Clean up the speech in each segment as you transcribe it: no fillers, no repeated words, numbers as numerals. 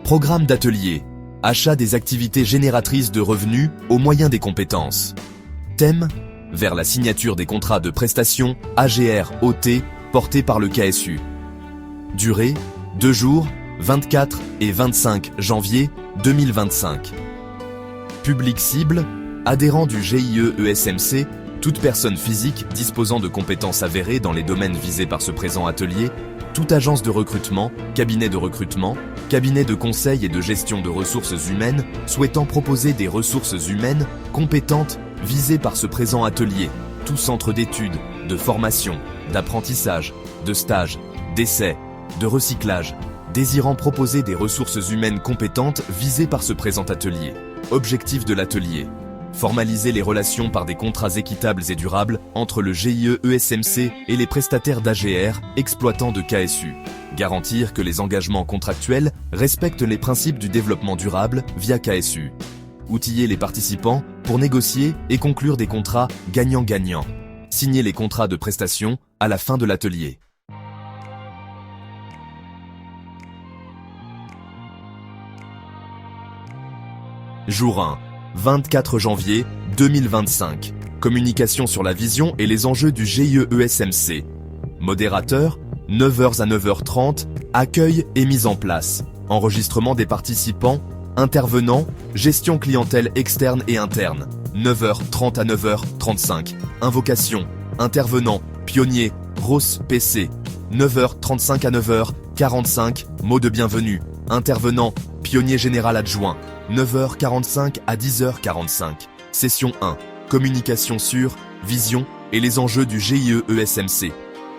Programme d'atelier. Achat des activités génératrices de revenus au moyen des compétences. Thème: vers la signature des contrats de prestation AGR-OT portés par le KSU. Durée: 2 jours, 24 et 25 janvier 2025. Public cible: adhérents du GIE-ESMC, toute personne physique disposant de compétences avérées dans les domaines visés par ce présent atelier, toute agence de recrutement, cabinet de conseil et de gestion de ressources humaines souhaitant proposer des ressources humaines compétentes visées par ce présent atelier, tout centre d'études, de formation, d'apprentissage, de stage, d'essai, de recyclage, désirant proposer des ressources humaines compétentes visées par ce présent atelier. Objectif de l'atelier: formaliser les relations par des contrats équitables et durables entre le GIE-ESMC et les prestataires d'AGR exploitants de KSU. Garantir que les engagements contractuels respectent les principes du développement durable via KSU. Outiller les participants pour négocier et conclure des contrats gagnant-gagnant. Signer les contrats de prestation à la fin de l'atelier. Jour 1. 24 janvier 2025. Communication sur la vision et les enjeux du GIE-ESMC. Modérateur, 9h à 9h30, accueil et mise en place. Enregistrement des participants, intervenants, gestion clientèle externe et interne. 9h30 à 9h35. Invocation, intervenant, pionnier, ROS PC. 9h35 à 9h45, mot de bienvenue. Intervenant, pionnier général adjoint. 9h45 à 10h45. Session 1. Communication sur, vision et les enjeux du GIE-ESMC.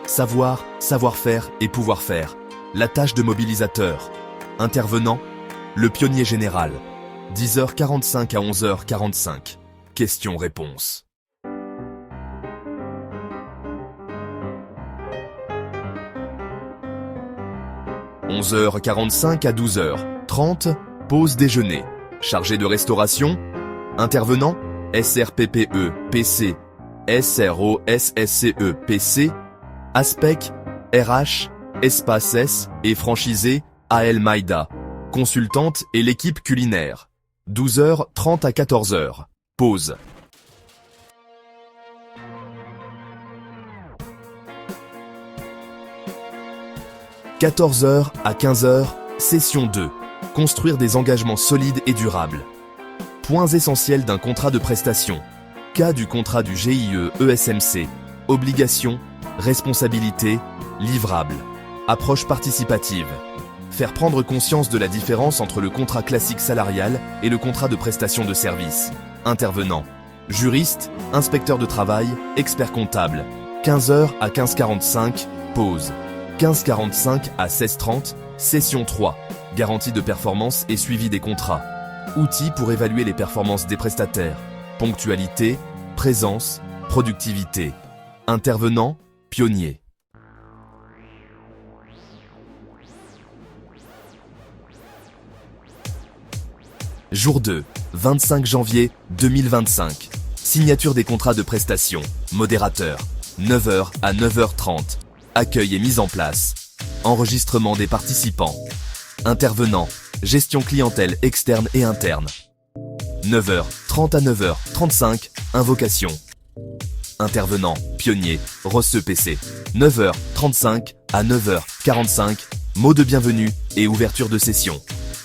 Savoir, savoir-faire et pouvoir faire. La tâche de mobilisateur. Intervenant, le pionnier général. 10h45 à 11h45. Questions-réponses. « 11h45 à 12h30, pause déjeuner. Chargé de restauration, intervenant, SRPPE PC, SROSSCE PC, Aspect, RH, Espace S et franchisé AL Maïda, consultante et l'équipe culinaire. 12h30 à 14h, pause. « 14h à 15h, session 2. Construire des engagements solides et durables. Points essentiels d'un contrat de prestation. Cas du contrat du GIE-ESMC. Obligations, responsabilités, livrables. Approche participative. Faire prendre conscience de la différence entre le contrat classique salarial et le contrat de prestation de service. Intervenant. Juriste, inspecteur de travail, expert comptable. 15h à 15h45, pause. 15h45 à 16h30, session 3. Garantie de performance et suivi des contrats. Outils pour évaluer les performances des prestataires. Ponctualité, présence, productivité. Intervenant, pionnier. Jour 2, 25 janvier 2025. Signature des contrats de prestation. Modérateur. 9h à 9h30. Accueil et mise en place. Enregistrement des participants. Intervenant, gestion clientèle externe et interne. 9h30 à 9h35, invocation. Intervenant, pionnier, ROS PC. 9h35 à 9h45, mot de bienvenue et ouverture de session.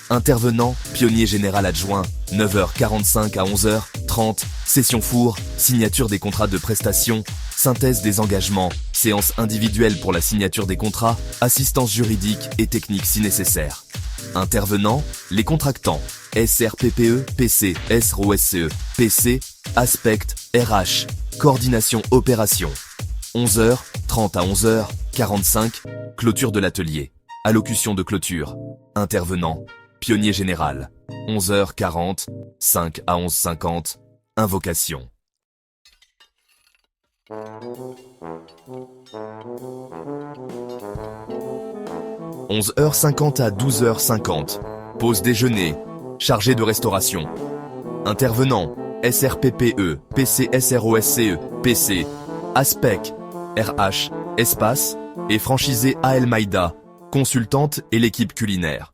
Intervenant, pionnier général adjoint. 9h45 à 11h30, session four, signature des contrats de prestation, synthèse des engagements, séance individuelle pour la signature des contrats, assistance juridique et technique si nécessaire. Intervenant, les contractants, SRPPE, PC, SROSCE, PC, Aspect, RH, coordination opération. 11h30 à 11h45, clôture de l'atelier. Allocution de clôture. Intervenant, pionnier général. 11h40, 5 à 11h50, invocation. 11h50 à 12h50. Pause déjeuner. Chargé de restauration. Intervenant. SRPPE, PC SROSCE, PC. Aspect, RH, Espace et franchisé AL Maïda, consultante et l'équipe culinaire.